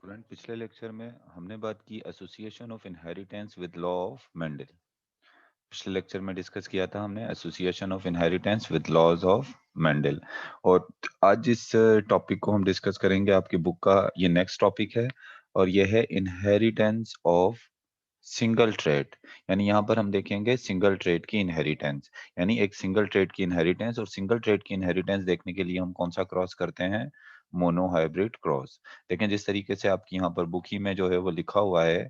Student, पिछले lecture में हमने बात की association of inheritance with law of Mendel. पिछले लेक्चर में डिस्कस किया था हमने association of inheritance with laws of Mendel. और आज जिस टॉपिक को हम डिस्कस करेंगे, आपकी बुक का ये नेक्स्ट टॉपिक है और ये है इनहेरिटेंस ऑफ सिंगल ट्रेट। यानी यहाँ पर हम देखेंगे सिंगल ट्रेट की इनहेरिटेंस, यानी एक सिंगल ट्रेट की इनहेरिटेंस। और सिंगल ट्रेट की इनहेरिटेंस देखने के लिए हम कौन सा क्रॉस करते हैं? Mono hybrid cross. देखें, जिस तरीके से आपकी यहाँ पर बुक ही में जो है वो लिखा हुआ है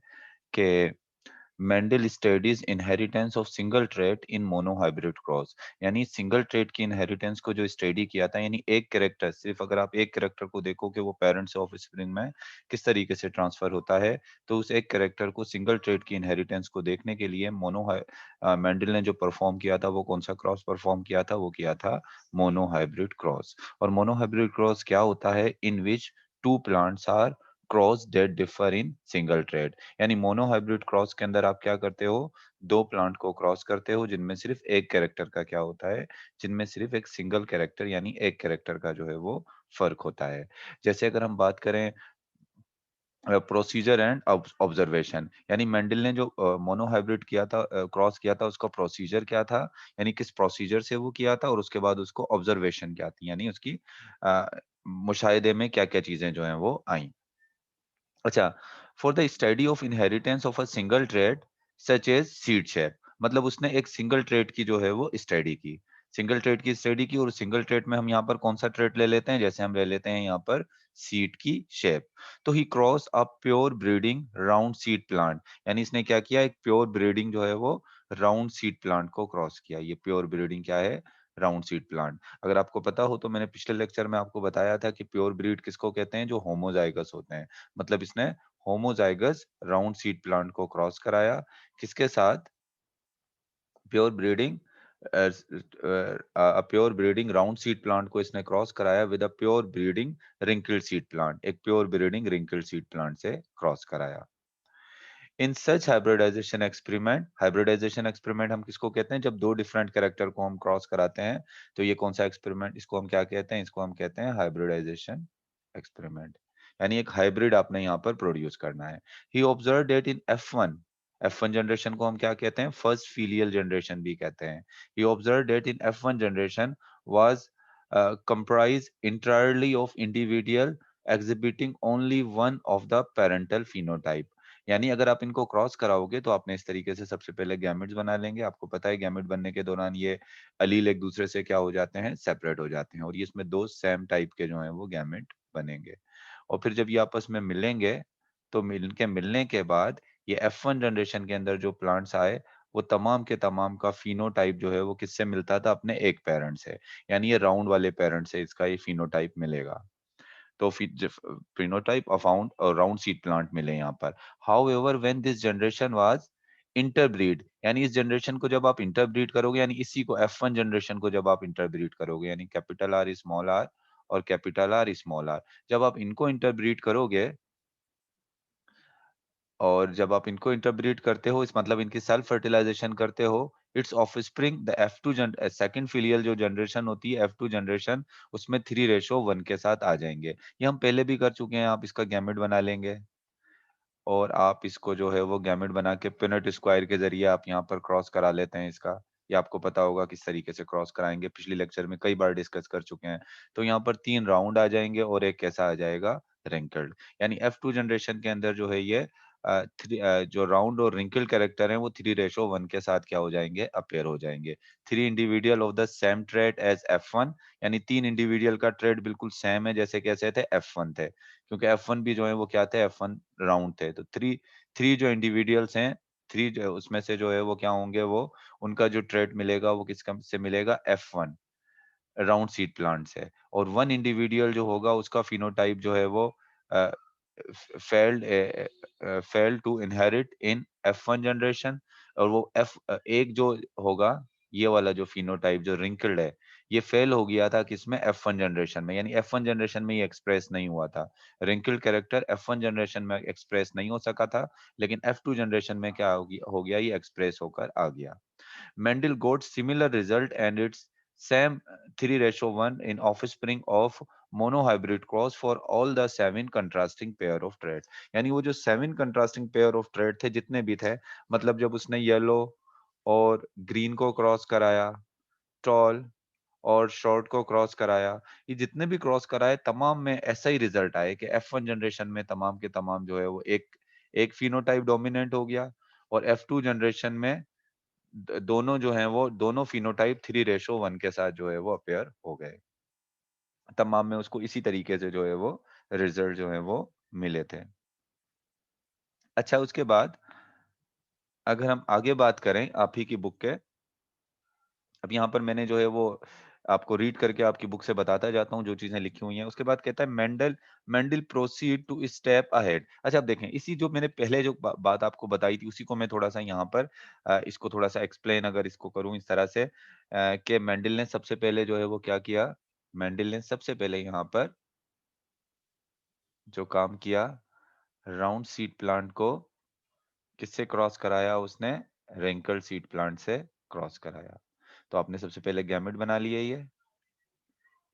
कि Mendel studies inheritance of single trait in monohybrid cross. यानी सिंगल ट्रेट की इनहेरिटेंस को जो स्टडी किया था, यानी एक कैरेक्टर, सिर्फ अगर आप एक कैरेक्टर को देखो कि वो पेरेंट्स से ऑफस्प्रिंग में किस तरीके से ट्रांसफर होता है, तो उस एक कैरेक्टर को सिंगल ट्रेट की इनहेरिटेंस को देखने के लिए मेंडल ने जो परफॉर्म किया था, वो कौन सा क्रॉस परफॉर्म किया था? वो किया था मोनोहाइब्रिड क्रॉस। और मोनोहाइब्रिड क्रॉस क्या होता है? In which two plants are cross that differ in single trait. यानी मोनोहाइब्रिड क्रॉस के अंदर आप क्या करते हो? दो प्लांट को क्रॉस करते हो जिनमें सिर्फ एक कैरेक्टर का क्या होता है? जिनमें सिर्फ एक सिंगल कैरेक्टर यानी एक कैरेक्टर का जो है वो फर्क होता है। जैसे अगर हम बात करें प्रोसीजर एंड ऑब्जर्वेशन, यानी मेंडल ने जो मोनोहाइब्रिड किया था, क्रॉस किया था, उसका प्रोसीजर क्या था? यानी किस प्रोसीजर से वो किया था, और उसके बाद उसको ऑब्जर्वेशन क्या थी, यानी उसकी अ, मुशाहिदे में क्या-क्या चीजें जो हैं वो आई। अच्छा, for the study of inheritance of a single trait such as seed shape. मतलब उसने एक सिंगल ट्रेड की जो है वो स्टडी की, सिंगल ट्रेड की स्टडी की। और सिंगल ट्रेड में हम यहाँ पर कौन सा ट्रेड ले लेते हैं? जैसे हम ले लेते हैं यहाँ पर सीड की शेप। तो he cross a pure breeding round seed plant. यानी इसने क्या किया? एक प्योर ब्रीडिंग जो है वो राउंड सीड प्लांट को क्रॉस किया। ये प्योर ब्रीडिंग क्या है? Round seed plant. अगर आपको पता हो तो मैंने पिछले लेक्चर में आपको बताया था कि प्योर ब्रीड किसको कहते हैं? जो होमोजाइगस होते हैं। मतलब इसने होमोजाइगस राउंड सीड प्लांट को क्रॉस कराया किसके साथ? Pure breeding pure breeding round seed plant को इसने क्रॉस कराया with a pure breeding wrinkled seed plant. एक pure breeding wrinkled seed plant से क्रॉस कराया। इन सच हाइब्रिडाइजेशन एक्सपेरिमेंट हम किसको कहते हैं? जब दो डिफरेंट कैरेक्टर को हम क्रॉस कराते हैं, तो ये कौन सा एक्सपेरिमेंट? इसको हम क्या कहते हैं? इसको हम कहते हैं हाइब्रिडाइजेशन एक्सपेरिमेंट। यानी एक हाइब्रिड आपने यहाँ पर प्रोड्यूस करना है। ही observe that in F1 generation को हम क्या कहते हैं? फर्स्ट फीलियल जनरेशन भी कहते हैं। He observe that in F1 generation was comprised entirely of individual exhibiting only one of the parental phenotype। यानी अगर आप इनको क्रॉस कराओगे तो आपने इस तरीके से सबसे पहले गैमेट्स बना लेंगे। आपको पता है गैमेट बनने के दौरान ये अलील एक दूसरे से क्या हो जाते हैं? सेपरेट हो जाते हैं, और ये इसमें दो सेम टाइप के जो हैं वो गैमेट बनेंगे। और फिर जब ये आपस में मिलेंगे, तो मिलने के बाद ये F1 जनरेशन के अंदर जो प्लांट्स आए, वो तमाम के तमाम का फिनोटाइप जो है वो किससे मिलता था? अपने एक पेरेंट से। यानी ये राउंड वाले पेरेंट से इसका ये फिनोटाइप मिलेगा। तो phenotype found around seed plant मिले यहाँ पर। However, when this generation was interbreed, यानी इस जनरेशन को जब आप इंटरब्रीड करोगे, यानी इसी को F1 जनरेशन को जब आप इंटरब्रीड करोगे, यानी कैपिटल आर स्मॉल आर और कैपिटल आर स्मॉल आर, जब आप इनको इंटरब्रीड करोगे और जब आप इनको इंटरब्रीड करते हो, इस मतलब इनकी सेल्फ फर्टिलाइजेशन करते हो, it's offspring the F2 second filial जो जनरेशन होती है F2 जनरेशन, उसमें 3:1 के साथ आ जाएँगे। ये हम पहले भी कर चुके हैं। आप इसका गैमेट बना लेंगे और आप इसको जो है वो गैमेट बना के पिनेट स्क्वायर के ज़रिए आप यहाँ पर क्रॉस करा लेते हैं इसका। ये आपको पता होगा किस तरीके से क्रॉस कराएँगे, पिछले लेक्चर में कई बार डिस्कस कर चुके हैं। तो यहाँ पर 3 राउंड आ जाएँगे और एक कैसा आ जाएगा? रिंकल्ड। यानी F2 जनरेशन के अंदर जो है ये जो राउंड और रिंकल्ड कैरेक्टर हैं वो 3:1 के साथ क्या हो जाएँगे? अपीयर हो जाएँगे। 3 individual of the same trait as F1, यानी 3 इंडिविजुअल का ट्रेट बिल्कुल सेम है जैसे कैसे थे? F1 थे। क्योंकि F1 भी जो है वो क्या थे? F1 राउंड थे। तो 3 जो इंडिविजुअल्स हैं, 3 जो उसमें से जो है वो क्या होंगे? वो उनका जो ट्रेट मिलेगा वो किसका से मिलेगा? F1 राउंड सीड प्लांट से। और 1 इंडिविजुअल जो होगा उसका फिनोटाइप जो है वो uh, failed to inherit in F1 generation. और वो एक जो होगा, ये वाला जो फिनोटाइप जो रिंकल्ड है, ये फेल हो गया था किसमें? F1 जनरेशन में। यानी F1 जनरेशन में ये एक्सप्रेस नहीं हुआ था। रिंकल्ड कैरेक्टर F1 जनरेशन में एक्सप्रेस नहीं हो सका था, लेकिन F2 जनरेशन में क्या हो गया? ये एक्सप्रेस होकर आ गया। Mendel got similar result and its same 3:1 in offspring of monohybrid cross for all the 7 contrasting pair of traits। यानी वो जो 7 contrasting pair of trait थे जितने भी थे, मतलब जब उसने येलो और ग्रीन को क्रॉस कराया, टॉल और शॉर्ट को क्रॉस कराया, ये जितने भी क्रॉस कराए तमाम में ऐसा ही रिजल्ट आया कि F1 जनरेशन में तमाम के तमाम जो है वो एक एक फिनोटाइप डोमिनेंट हो गया, और F2 जनरेशन में दोनों जो हैं वो दोनों फिनोटाइप 3:1 के साथ जो है वो अपेयर हो गए। तमाम में उसको इसी तरीके से जो है वो रिजल्ट जो है वो मिले थे। अच्छा, उसके बाद अगर हम आगे बात करें आप ही की बुक के, अब यहाँ पर मैंने जो है वो आपको रीड करके आपकी बुक से बताता जाता हूँ जो चीजें लिखी हुई हैं। उसके बाद कहता है Mendel Mendel proceed to step ahead. अच्छा, आप देखें इसी जो मैंने पहले जो बात आपको बताई थी उसी को मैं थोड़ा सा यहाँ पर इसको थोड़ा सा एक्सप्लेन अगर इसको करूँ इस तरह से कि मेंडल ने सबसे पहले जो है वो क्या किया, मेंडल ने सबसे पहले यहाँ पर जो काम किया, राउंड सीड प्लांट को किससे क्रॉस कराया उसने, रेंकल सीड प्लांट से क्रॉस कराया। तो आपने सबसे पहले गैमेट बना लिए ये,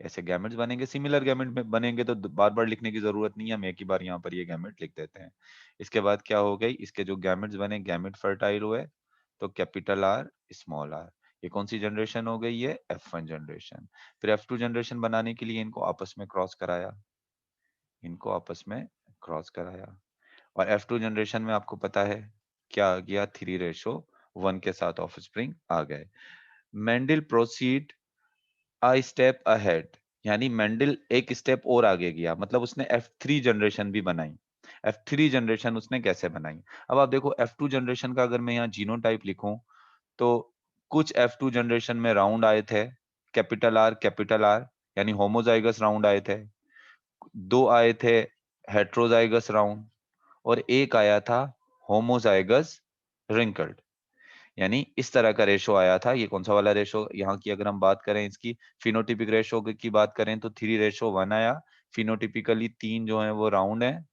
ऐसे गैमेट्स बनेंगे, सिमिलर गैमेट में बनेंगे तो बार-बार लिखने की जरूरत नहीं है, हम एक ही बार यहाँ पर ये गैमेट लिख देते हैं। इसके बाद क्या हो गई, इसके जो गैमेट्स बने, गैमेट फर्टाइल हुए, तो कैपिटल आर स्मॉल आर, ये कौन सी जनरेशन हो गई, ये F1 जनरेशन। फिर F2 जनरेशन बनाने के लिए इनको आपस में क्रॉस कराया, इनको आपस में क्रॉस कराया, और F2 जनरेशन में आपको पता है क्या आ गया, 3:1 के साथ ऑफस्प्रिंग आ गए। Mendel proceed a step ahead, यानी मेंडल एक स्टेप और आगे गया, मतलब उसने F3 जनरेशन भी बनाई। F3 जनरेशन उसने कैसे बनाई? अब आप देखो F2 जनरेशन का अगर मैं यहाँ जीनोटाइप लिखूं तो कुछ F2 जनरेशन में राउंड आए थे, कैपिटल आर यानी होमोजाइगस राउंड आए थे, दो आए थे हेट्रोजाइगस राउंड, और एक आया था होमोजाइगस रिंकल्ड। यानी इस तरह का रेशो आया था। ये कौन सा वाला रेशो, यहाँ की अगर हम बात करें इसकी फिनोटिपिक रेशो की बात करें तो 3:1 आया। फिनोटिपिकली 3 जो है वो राउंड है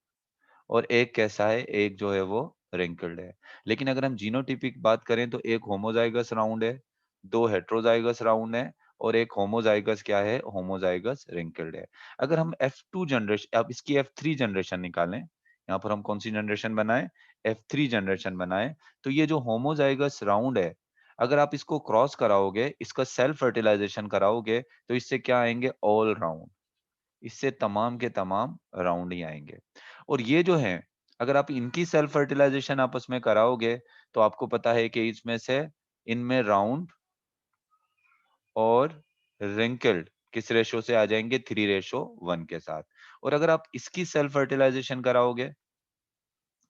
और एक कैसा है, एक जो है वो रिंकल्ड है। लेकिन अगर हम जीनोटिपिक बात करें तो एक होमोजाइगस राउंड है, दो हेट्रोजाइगस राउंड है, और एक होमोजाइगस क्या है, होमोजाइगस रिंकल्ड है। अगर हम F2 जनरेशन, अब इसकी F3 जनरेशन निकालें, यहाँ पर हम कौन सी जनरेशन बनाए, F3 जनरेशन बनाए, तो ये जो होमोजाइगस राउंड है, अगर आप इसको क्रॉस कराओगे, इसका सेल्फ फर्टिलाइजेशन कराओगे, तो इससे क्या आएंगे, ऑल राउंड, इससे तमाम के तमाम राउंड ही आएंगे। और ये जो है, अगर आप इनकी सेल्फ फर्टिलाइजेशन आपस में कराओगे तो आपको पता है कि इसमें से इनमें राउंड और रिंकल्ड किस रेशो से आ जाएंगे, 3:1 के साथ। और अगर आप इसकी सेल्फ फर्टिलाइजेशन कराओगे,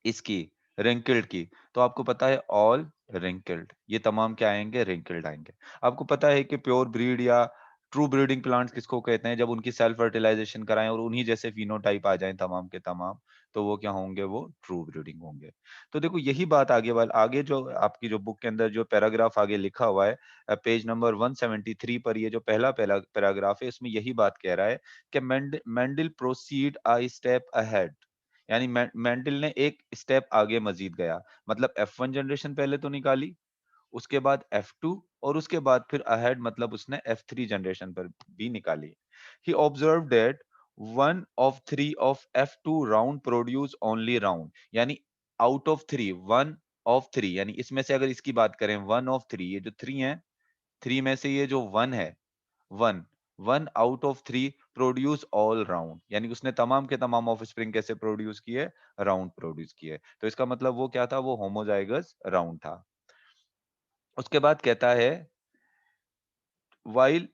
इसकी रिंकल्ड की, तो आपको पता है ऑल रिंकल्ड, ये तमाम क्या आएंगे, रिंकल्ड आएंगे। आपको पता है कि प्योर ब्रीड या ट्रू ब्रीडिंग प्लांट्स किसको कहते हैं, जब उनकी सेल्फ फर्टिलाइजेशन कराएं और उन्हीं जैसे फिनोटाइप आ जाएं तमाम के तमाम, तो वो क्या होंगे, वो ट्रू ब्रीडिंग होंगे। तो देखो यही बात आगे जो आपकी जो बुक के अंदर जो पैराग्राफ आगे लिखा हुआ है, पेज नंबर 173 पर, ये जो पहला पहला पैराग्राफ है, इसमें यही बात कह रहा है कि Mendel proceed a step ahead, यानी मेंडल ने एक स्टेप आगे मजीद गया, मतलब F1 जनरेशन पहले तो निकाली, उसके बाद F2, और उसके बाद फिर अहेड मतलब उसने F3 जनरेशन पर भी निकाली। He observed that one of three of F2 round produce only round, यानी out of three, one of three, यानी इसमें से अगर इसकी बात करें one of three, ये जो three है, थ्री में से ये जो वन है, one one out of three produce all round, यानी उसने तमाम के तमाम ऑफस्प्रिंग कैसे प्रोड्यूस किए, राउंड प्रोड्यूस किए। तो इसका मतलब वो क्या था, वो होमोजाइगस राउंड था। उसके बाद कहता है while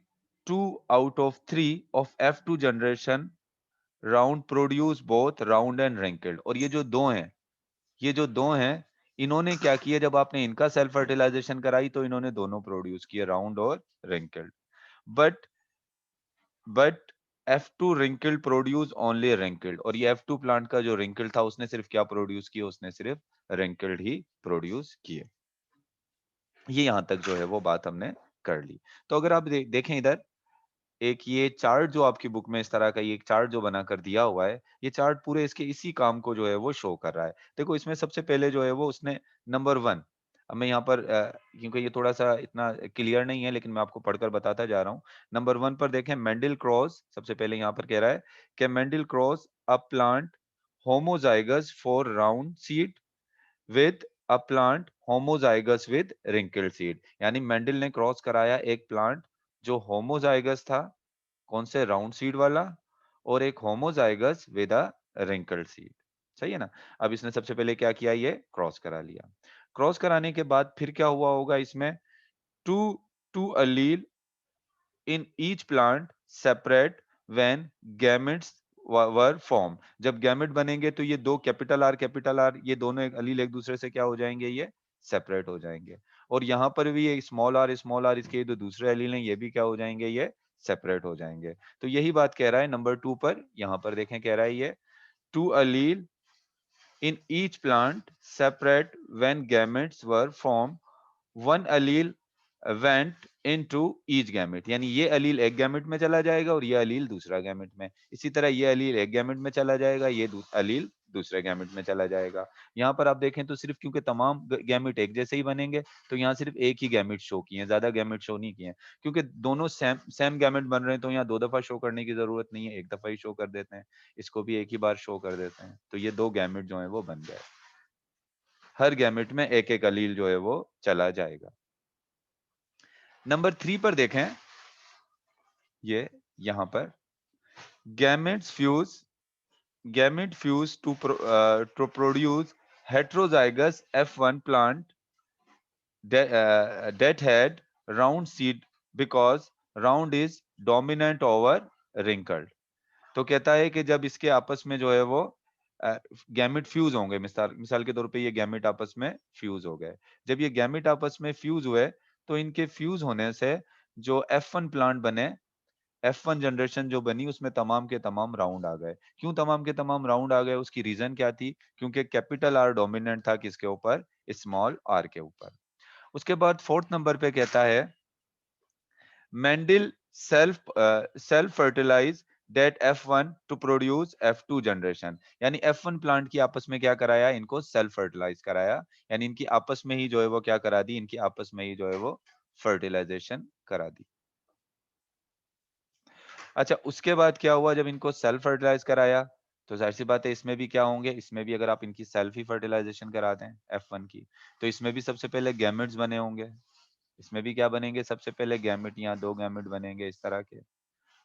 two out of three of F2 generation round produce both round and wrinkled, और ये जो दो हैं, ये जो दो हैं, इन्होंने क्या किया, जब आपने इनका सेल्फ फर्टिलाइजेशन कराई तो इन्होंने दोनों प्रोड्यूस किए, राउंड और wrinkled। But but F2 wrinkled produce only wrinkled, और ये F2 प्लांट का जो wrinkled था उसने सिर्फ क्या प्रोड्यूस किया, उसने सिर्फ wrinkled ही प्रोड्यूस किए। ये यहां तक जो है वो बात हमने कर ली। तो अगर आप देखें इधर, एक ये चार्ट जो आपकी बुक में इस तरह का ये एक चार्ट जो बनाकर दिया हुआ है, ये चार्ट पूरे इसके इसी काम को जो है वो शो कर रहा है। देखो इसमें सबसे पहले जो है वो उसने नंबर 1, अब मैं यहाँ पर क्योंकि ये थोड़ा-सा इतना क्लियर नहीं है, लेकिन मैं आपको पढ़कर बताता जा रहा हूँ। नंबर 1 पर देखें, मेंडल क्रॉस सबसे पहले यहाँ पर कह रहा है कि Mendel cross a plant homozygous for round seed with a plant homozygous with wrinkled seed. यानी मेंडल ने क्रॉस कराया एक प्लांट जो होमोजाइगस था, कौन से, राउंड सीड वाला, और एक homozygous with a wrinkled seed. सही है ना? अब इसने सबसे पहले क्या किया, ये क्रॉस करा लिया। क्रॉस कराने के बाद फिर क्या हुआ होगा इसमें, two two allele in each plant separate when gametes were form. जब गैमेट बनेंगे तो ये दो कैपिटल आर ये दोनों एक अलील एक दूसरे से क्या हो जाएंगे, ये सेपरेट हो जाएंगे। और यहाँ पर भी ये स्मॉल आर इसके जो दूसरे अलील हैं ये भी क्या हो जाएंगे, ये सेपरेट हो जाएंगे। तो यही बात कह रहा है नंबर 2 पर, यहाँ पर देखें कह रहा है ये to Aleel in each plant separate when gametes were formed, one allele went into each gamete। यानी ये अलील एक गैमेट में चला जाएगा और ये अलील दूसरा गैमेट में। इसी तरह ये अलील एक गैमेट में चला जाएगा, ये अलील दूसरे गैमेट में चला जाएगा। यहाँ पर आप देखें तो सिर्फ क्योंकि तमाम गैमेट एक जैसे ही बनेंगे तो यहाँ सिर्फ एक ही गैमेट शो किए हैं, ज्यादा गैमेट शो नहीं किए हैं। क्योंकि दोनों सेम गैमेट बन रहे हैं तो यहाँ 2 दफा शो करने की जरूरत नहीं है, एक दफा ही शो कर देते हैं। इसको भी एक ही बार शो कर देते हैं, तो ये 2 गैमेट जो है वो बन गए। हर गैमेट में एक एक अलील जो है वो चला जाएगा। नंबर 3 पर देखें, ये यहां पर gametes fuse gamete fuse to produce heterozygous F1 plant that had round seed because round is dominant over wrinkled। तो कहता है कि जब इसके आपस में जो है वो गैमेट फ्यूज होंगे, मिसाल मिसाल के तौर पे ये गैमेट आपस में फ्यूज हो गए। जब ये गैमेट आपस में फ्यूज हुए तो इनके फ्यूज होने से जो F1 प्लांट बने, F1 जनरेशन जो बनी उसमें तमाम के तमाम राउंड आ गए। क्यों तमाम के तमाम राउंड आ गए, उसकी रीजन क्या थी? क्योंकि कैपिटल आर डोमिनेंट था किसके ऊपर, स्मॉल आर के ऊपर। उसके बाद 4th नंबर पे कहता है Mendel self fertilize that F1 to produce F2 generation. यानी F1 प्लांट की आपस में क्या कराया, इनको सेल्फ फर्टिलाइज कराया। यानी इनकी आपस में ही जो है वो क्या करा दी, इनकी आपस में ही जो है वो फर्टिलाइजेशन करा दी। अच्छा, उसके बाद क्या हुआ, जब इनको सेल्फ फर्टिलाइज कराया तो जाहिर सी बात है इसमें भी क्या होंगे, इसमें भी अगर आप इनकी सेल्फ ही फर्टिलाइजेशन करा दें F1 की, तो इसमें भी सबसे पहले गैमेट्स बने होंगे। इसमें भी क्या बनेंगे, सबसे पहले गैमेट, यहाँ 2 गैमेट बनेंगे इस तरह के,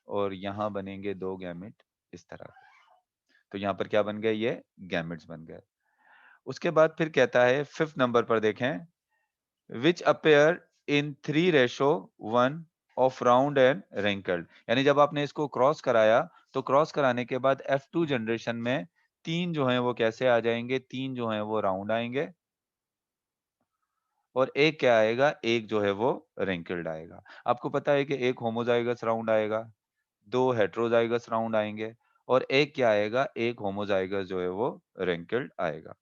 और यहाँ बनेंगे 2 गैमेट इस तरह के। तो यहाँ पर क्या बन गए, ये गैमेट्स बन गए। उसके बाद फिर कहता है 5th नंबर पर देखें, which appear in 3:1 of round and wrinkled। यानी जब आपने इसको क्रॉस कराया तो क्रॉस कराने के बाद F2 जनरेशन में 3 जो हैं वो कैसे आ जाएंगे, 3 जो हैं वो राउंड आएंगे और एक क्या आएगा, एक जो है वो रिंकल्ड आएगा। आपको पता है कि एक होमोजाइगस राउंड आएगा, 2 हेटेरोजाइगस राउंड आएंगे और एक क्या आएगा, एक होमोजाइगस जो है वो रिंकल्ड आएगा।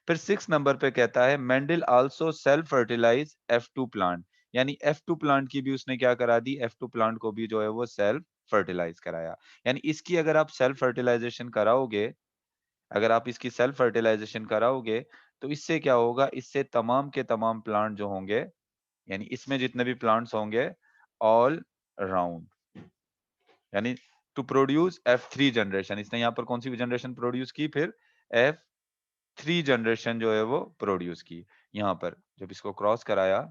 फिर 6 नंबर पे कहता है Mendel also self fertilize F2 plant. यानी F2 प्लांट की भी उसने क्या करा दी, F2 प्लांट को भी जो है वो सेल्फ फर्टिलाइज कराया। यानी इसकी अगर आप सेल्फ फर्टिलाइजेशन कराओगे, अगर आप इसकी सेल्फ फर्टिलाइजेशन कराओगे तो इससे क्या होगा, इससे तमाम के तमाम प्लांट जो होंगे, यानी इसमें जितने भी प्लांट्स होंगे ऑल राउंड, यानी टू प्रोड्यूस F3 जनरेशन। इसने यहाँ पर कौन सी जनरेशन प्रोड्यूस की, फिर F3 जनरेशन जो है वो प्रोड्यूस की। यहाँ पर जब इसको क्रॉस कराया,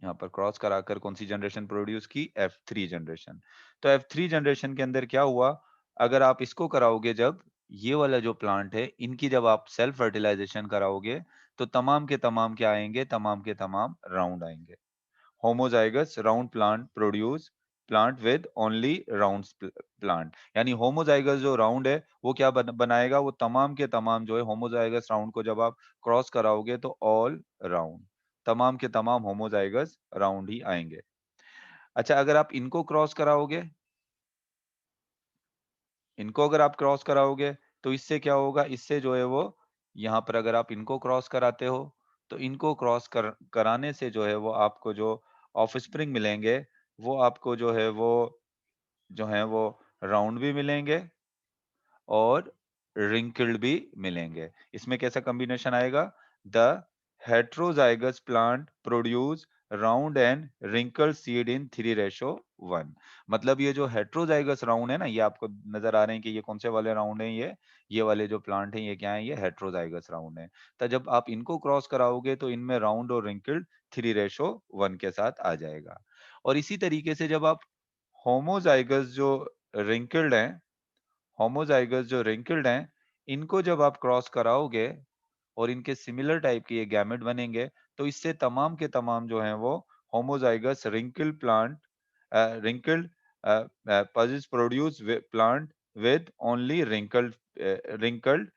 यहाँ पर क्रॉस कराकर कौन सी जनरेशन प्रोड्यूस की, F3 जनरेशन। तो F3 जनरेशन के अंदर क्या हुआ, अगर आप इसको कराओगे, जब ये वाला जो प्लांट है इनकी जब आप सेल्फ फर्टिलाइजेशन कराओगे तो तमाम के तमाम क्या आएंगे, तमाम के तमाम राउंड आएंगे। Homozygous round plant produce plant with only round plant. यानी होमोजाइगस जो राउंड है वो क्या बनाएगा, वो तमाम के तमाम जो है होमोजाइगस राउंड को जब आप क्रॉस कराओगे तो ऑल राउंड, तमाम के तमाम होमोजाइगस राउंड ही आएंगे। अच्छा, अगर आप इनको क्रॉस कराओगे, इनको अगर आप क्रॉस कराओगे तो इससे क्या होगा, इससे जो है वो यहाँ पर अगर आप इनको क्रॉस कराते हो तो इनको क्रॉस कराने से जो है वो आपको जो ऑफस्प्रिंग मिलेंगे वो आपको जो है वो राउंड भी मिलेंगे और रिंकल्ड भी मिलेंगे। इसमें कैसा कॉम्बिनेशन आएगा, the heterozygous plant produce round and wrinkled seed in 3:1। मतलब ये जो heterozygous राउंड है ना, ये आपको नजर आ रहे हैं कि ये कौन से वाले राउंड हैं, ये वाले जो प्लांट हैं ये क्या है, ये heterozygous राउंड है। तो जब आप इनको क्रॉस कराओगे तो इनमें राउंड और wrinkled 3:1 के साथ आ जाएगा। और इसी तरीके से जब आप होमोजाइगस जो wrinkled हैं, होमोजाइगस जो wrinkled हैं, इनको जब आप क्रॉस कराओगे और इनके सिमिलर टाइप के ये गैमेट बनेंगे, तो इससे तमाम के तमाम जो हैं वो homozygous wrinkled plant wrinkled peas produce plant with only wrinkled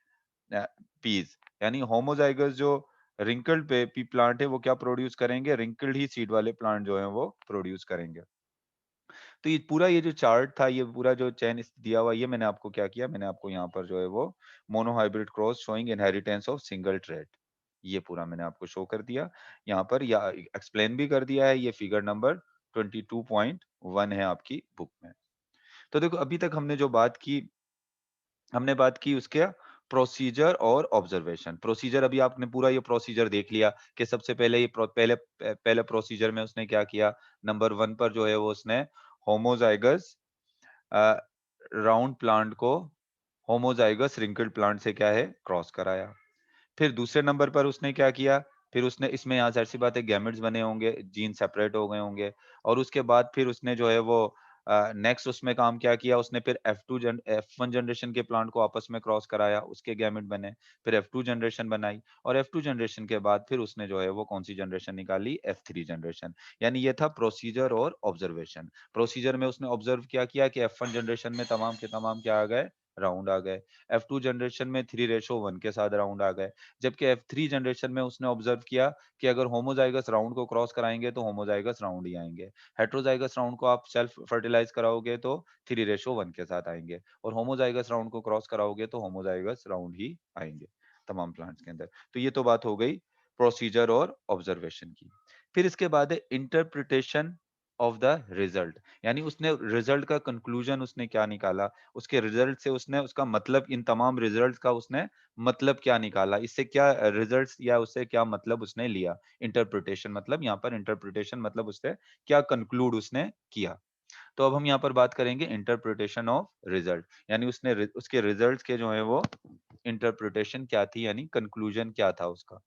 peas. यानी होमोजाइगस जो रिंकल्ड पे पी प्लांट है वो क्या प्रोड्यूस करेंगे, रिंकल्ड ही सीड वाले प्लांट जो हैं वो प्रोड्यूस करेंगे। तो ये पूरा ये जो चार्ट था, ये पूरा जो चेन दिया हुआ, ये मैंने आपको क्या किया, मैंने आपको यहाँ पर जो है वो monohybrid cross showing inheritance of single trade, ये पूरा मैंने आपको शो कर दिया यहाँ पर, या एक्सप्लेन भी कर दिया है। ये फिगर नंबर 22.1 है आपकी बुक में। तो देखो अभी तक हमने बात की उसके प्रोसीजर और ऑब्जर्वेशन। प्रोसीजर अभी आपने पूरा ये प्रोसीजर देख लिया कि सबसे पहले पहले प्रोसीजर में उसने क्या किया, नंबर 1 पर जो है वो उसने होमोजाइगस राउंड प्लांट को होमोजाइगस रिंकल्ड प्लांट से क्या है, क्रॉस कराया। फिर दूसरे नंबर पर उसने क्या किया, फिर उसने इसमें यहाँ ज़ाहिर-सी बात है गैमेट्स बने होंगे, जीन सेपरेट हो गए होंगे, और उसके बाद फिर उसने जो है वो नेक्स्ट उसमें काम क्या किया, उसने फिर F1 जनरेशन के प्लांट को आपस में क्रॉस कराया, उसके गैमेट बने, फिर F2 जनरेशन बनाई, और F2 जनरेशन के बाद फिर उसने जो है वो कौन-सी जनरेशन निकाली, F3 जनरेशन। यानी ये था प्रोसीजर और ऑब्जर्वेशन। प्रोसीजर में उसने ऑब्जर्व क्या किया कि F1 जनरेशन में तमाम के तमाम क्या आ गए, राउंड आ गए। F2 जनरेशन में 3:1 के साथ राउंड आ गए। जबकि F3 जनरेशन में उसने ऑब्जर्व किया कि अगर होमोजाइगस राउंड को क्रॉस कराएँगे तो होमोजाइगस राउंड ही आएँगे। हेटेरोजाइगस राउंड को आप सेल्फ फर्टिलाइज़ कराओगे तो 3:1 के साथ आएँगे, और होमोजाइगस राउंड को क्रॉस कराओगे तो होमोजाइगस राउंड ही आएँगे तमाम प्लांट्स के अंदर। तो ये तो बात हो गई प्रोसीजर और ऑब्जर्वेशन की। फिर इसके बाद है इंटरप्रिटेशन ऑफ द रिजल्ट, यानी उसने रिजल्ट का कंक्लूजन उसने क्या निकाला, उसके रिजल्ट से उसने उसका मतलब, इन तमाम रिजल्ट्स का उसने मतलब क्या निकाला, इससे क्या रिजल्ट्स या उससे क्या मतलब उसने लिया। इंटरप्रिटेशन मतलब यहाँ पर इंटरप्रिटेशन मतलब उससे क्या कंक्लूड उसने किया। तो अब हम यहाँ पर बात करेंगे इंटरप्रिटेशन ऑफ रिजल्ट, यानी उसके रिजल्ट्स के जो है वो इंटरप्रिटेशन क्या थी, यानी कंक्लूजन क्या था उसका,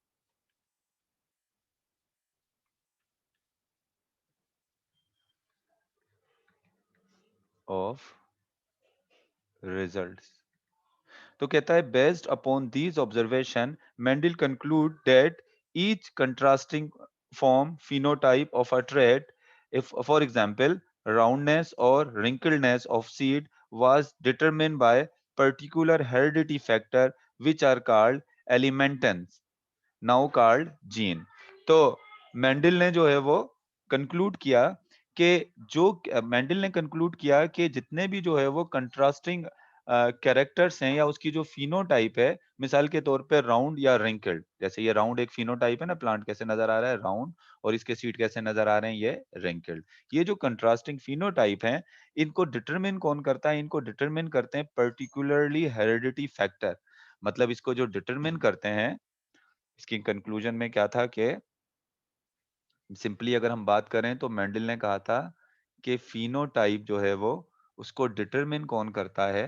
ऑफ रिजल्ट्स। तो कहता है based upon these observation Mendel conclude that each contrasting form phenotype of a trait, if for example roundness or wrinkledness of seed was determined by particular heredity factor which are called elementins, now called gene. तो Mendel ने जो है वो conclude किया कि Mendel ने conclude किया कि जितने भी जो है वो कंट्रास्टिंग कैरेक्टर्स हैं या उसकी जो फिनोटाइप है, मिसाल के तौर पे राउंड या रिंकल्ड, जैसे ये राउंड एक फिनोटाइप है ना, प्लांट कैसे नजर आ रहा है राउंड, और इसके सीड कैसे नजर आ रहे हैं ये रिंकल्ड। ये जो कंट्रास्टिंग फिनोटाइप हैं, इनको डिटरमिन कौन करता है, इनको डिटरमिन करते हैं पर्टिकुलरली हेरिडिटी फैक्टर। मतलब इसको जो डिटरमिन करते हैं, इसकी कंक्लूजन में क्या था कि सिंपली अगर हम बात करें तो मेंडल ने कहा था कि फिनोटाइप जो है वो उसको डिटरमिन कौन करता है,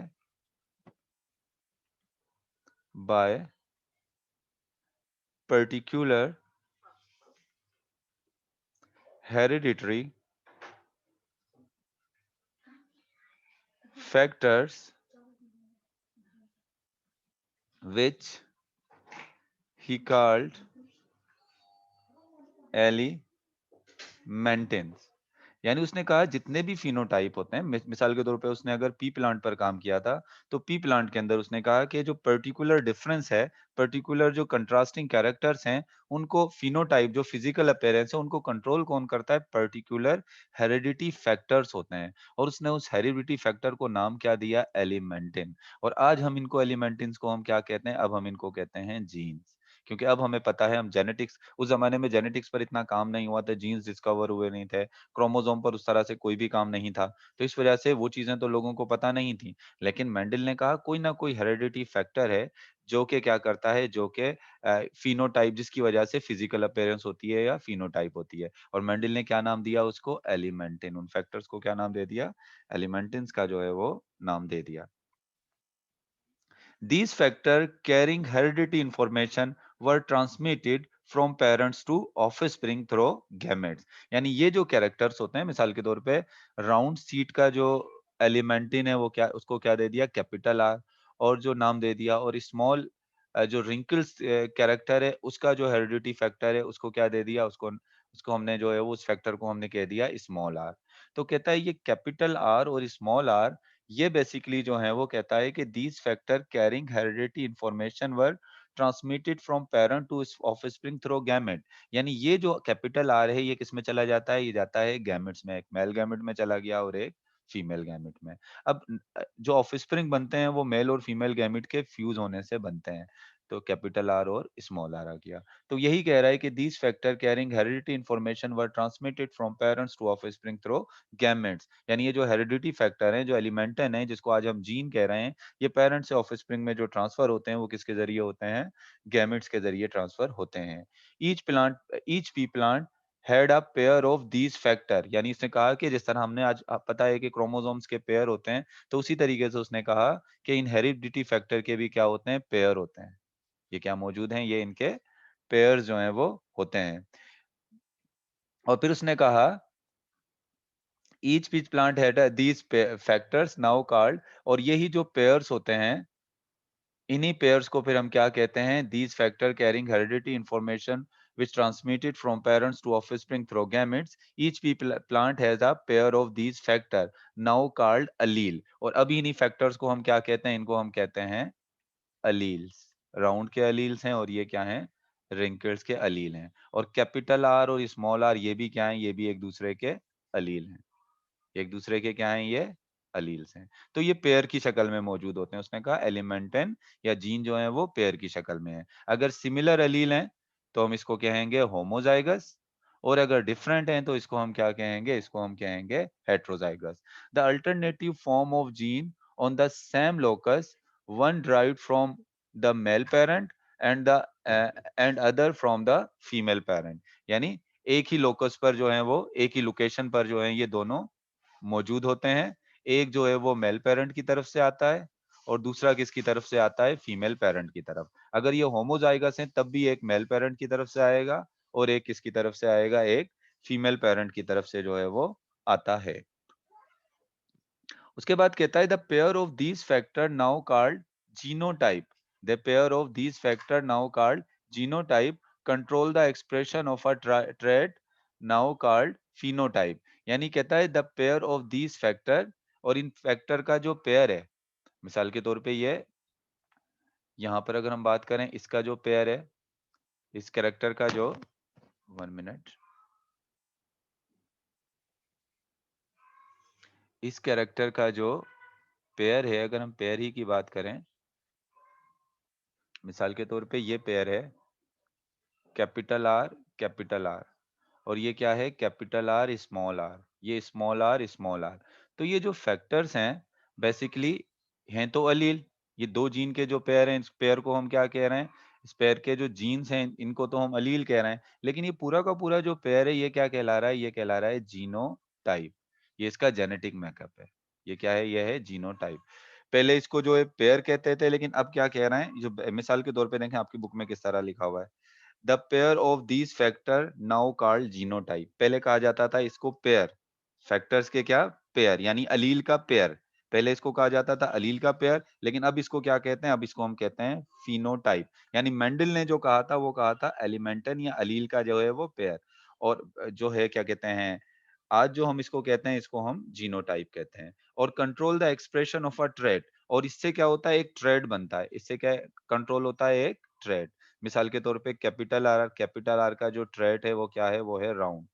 by particular hereditary factors which he called elementins। यानी उसने कहा जितने भी फिनोटाइप होते हैं, मिसाल के तौर पे उसने अगर पी प्लांट पर काम किया था, तो पी प्लांट के अंदर उसने कहा कि जो पर्टिकुलर डिफरेंस है, पर्टिकुलर जो कंट्रास्टिंग कैरेक्टर्स हैं, उनको फिनोटाइप जो फिजिकल अपीयरेंस है उनको कंट्रोल कौन करता है, पर्टिकुलर हेरिडिटी फैक्टर्स होते हैं। और उसने उस हेरिडिटी फैक्टर को नाम क्या दिया, एलिमेंटिन। और आज हम इनको एलिमेंटिन्स को हम क्या कहते हैं, अब हम इनको कहते हैं जीन्स। क्योंकि अब हमें पता है हम जेनेटिक्स, उस ज़माने में जेनेटिक्स पर इतना काम नहीं हुआ था, जीन्स डिस्कवर हुए नहीं थे, क्रोमोसोम पर उस तरह से कोई भी काम नहीं था। तो इस वजह से वो चीज़ें तो लोगों को पता नहीं थी। लेकिन मेंडल ने कहा कोई ना कोई हेरेडिटी फैक्टर है, जो कि क्या करता है, जो कि फिनोटाइप, जिसकी वजह से फिजिकल अपीयरेंस होती है या फिनोटाइप होती है। और मेंडल ने क्या नाम दिया उसको? एलिमेंटिन। उन फैक्टर्स को क्या नाम दे दिया? एलिमेंटिन्स का जो है वो नाम दे दिया। These factors carrying heredity information were transmitted from parents to offspring through gametes। यानी ये जो कैरेक्टर्स होते हैं, मिसाल के तौर पे राउंड सीट का जो एलिमेंटिन है वो क्या, उसको क्या दे दिया? Capital R. और जो नाम दे दिया, और स्मॉल जो रिंकल्स कैरेक्टर है उसका जो हेरिडिटी फैक्टर है उसको क्या दे दिया? उसको उसको हमने जो है वो उस फैक्टर को हमने कह दिया स्मॉल आर। तो कहता है ये कैपिटल आर और स्मॉल आर, ये बेसिकली जो है वो कहता है कि these factor carrying heredity information were transmitted from parent to offspring through gamete. यानी ये जो कैपिटल आर है ये किस में चला जाता है? ये जाता है गैमेट्स में, एक मेल गैमेट में चला गया और एक फीमेल गैमेट में। अब जो ऑफस्प्रिंग बनते हैं वो मेल और फीमेल गैमेट के फ्यूज होने से बनते हैं। तो कैपिटल आर और स्मॉल आर आ गया। तो यही कह रहा है कि these factor carrying heredity information were transmitted from parents to offspring through gametes. यानी ये जो हेरिडिटी फैक्टर हैं, जो एलिमेंटन है, जिसको आज हम जीन कह रहे हैं, ये पेरेंट्स से ऑफस्प्रिंग में जो ट्रांसफर होते हैं वो किसके जरिए होते हैं? गैमेट्स के जरिए ट्रांसफर होते हैं। Each P plant had a pair of these factor. यानी इसने कहा कि जिस तरह हमने आज पता है कि क्रोमोसोम्स के पेयर होते हैं, तो उसी तरीके से उसने कहा कि इन हेरिडिटी फैक्टर के भी क्या होते हैं? पेयर होते हैं। ये क्या मौजूद हैं? ये इनके पेयर्स जो हैं वो होते हैं। और फिर उसने कहा each pea plant had these factors now called, और यही जो पेयर्स होते हैं, इन्हीं पेयर्स को फिर हम क्या कहते हैं? These factor carrying heredity information which transmitted from parents to offspring through gametes, each plant has a pair of these factor now called allele। और अभी इन्हीं फैक्टर्स को हम क्या कहते हैं? इनको हम कहते हैं अलील्स। राउंड के अलील्स हैं और ये क्या हैं? रिंकल्स के अलील हैं। और कैपिटल आर और स्मॉल आर ये भी क्या हैं? ये भी एक दूसरे के अलील हैं। एक दूसरे के क्या हैं? ये अलील्स हैं। तो ये पेयर की शक्ल में मौजूद होते हैं। उसने कहा एलिमेंटन या जीन जो है वो पेयर की शक्ल में है। अगर सिमिलर अलील हैं तो हम इसको कहेंगे होमोजाइगस, और अगर डिफरेंट हैं तो इसको हम क्या कहेंगे? इसको हम कहेंगे heterozygous. The alternative form of gene on the same locus, one derived from the male parent and the end other from the female parent. यानी एक ही लोकस पर जो है वो, एक ही लोकेशन पर जो है ये दोनों मौजूद होते हैं। एक जो है वो मेल पेरेंट की तरफ से आता है और दूसरा किसकी तरफ से आता है? फीमेल पेरेंट की तरफ। अगर ये होमोजाइगस हैं तब भी एक मेल पेरेंट की तरफ से आएगा और एक किसकी तरफ से आएगा? एक फीमेल पेरेंट की तरफ से जो है वो आता है। उसके बाद कहता है the pair of these factor now called genotype. The pair of these factor now called genotype control the expression of a trait now called phenotype. यानी कहता है the pair of these factor, और इन फैक्टर का जो pair है, मिसाल के तौर पे ये यहाँ पर अगर हम बात करें, इसका जो पेयर है, इस कैरेक्टर का जो, 1 मिनट, इस कैरेक्टर का जो पेयर है, अगर हम पेयर ही की बात करें, मिसाल के तौर पे ये पेयर है कैपिटल आर, और ये क्या है? Capital R small R. ये स्मॉल आर। तो ये जो फैक्टर्स हैं बेसिकली हैं तो अलील। ये दो जीन के जो पेयर हैं, इस पेयर को हम क्या कह रहे हैं? इस पेयर के जो जीन्स हैं इनको तो हम अलील कह रहे हैं, लेकिन ये पूरा का पूरा जो पेयर है ये क्या कहला रहा है? ये कहला रहा है जीनोटाइप। ये इसका जेनेटिक मेकअप है। ये क्या है? ये है जीनोटाइप। पहले इसको जो है पेयर कहते थे, लेकिन अब क्या कह रहे हैं? जो मिसाल के तौर पे देखें आपकी बुक में किस तरह लिखा हुआ है, the pair of these factor now called genotype. पहले कहा जाता था इसको पेयर, फैक्टर्स के क्या? पेयर, यानी अलील का पेयर। पहले इसको कहा जाता था अलील का पेयर, लेकिन अब इसको क्या कहते हैं? अब इसको हम कहते हैं फिनोटाइप। यानी मेंडल ने जो कहा था वो कहा था एलिमेंटन या अलील का जो है वो पेयर। और जो है क्या कहते हैं, आज जो हम इसको कहते हैं, इसको हम जीनोटाइप कहते हैं। और control the expression of a trait, और इससे क्या होता है? एक ट्रेड बनता है। इससे क्या कंट्रोल होता है? एक ट्रेड। मिसाल के तौर पे कैपिटल आर का जो ट्रेट है वो क्या है? वो है राउंड।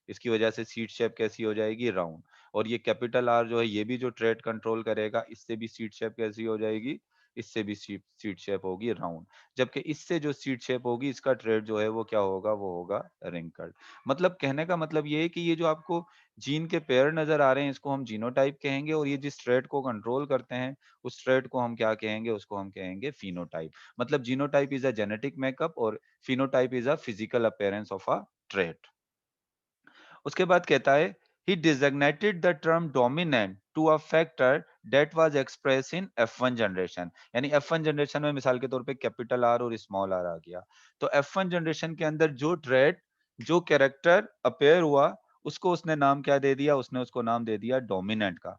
इसकी वजह से सीट शेप कैसी हो जाएगी? राउंड। और ये कैपिटल आर जो है ये भी जो ट्रेट कंट्रोल करेगा, इससे भी सीट शेप कैसी हो जाएगी? इससे भी सीड शेप होगी राउंड, जबकि इससे जो सीड शेप होगी इसका ट्रेड जो है वो क्या होगा, वो होगा रिंकल्ड। मतलब कहने का मतलब ये है कि ये जो आपको जीन के पेयर नजर आ रहे हैं इसको हम जीनोटाइप कहेंगे, और ये जिस ट्रेड को कंट्रोल करते हैं उस ट्रेड को हम क्या कहेंगे, उसको हम कहेंगे फिनोटाइप। मतलब genotype is a genetic makeup और phenotype is a physical appearance of a trait. उसके बाद कहता है he designated the term dominant to a factor that was expressed in F1 generation। यानी F1 जनरेशन में मिसाल के तौर पे कैपिटल आर और स्मॉल आर आ गया, तो F1 जनरेशन के अंदर जो ट्रेड, जो कैरेक्टर अपेयर हुआ उसको उसने नाम क्या दे दिया, उसने उसको नाम दे दिया डोमिनेंट का।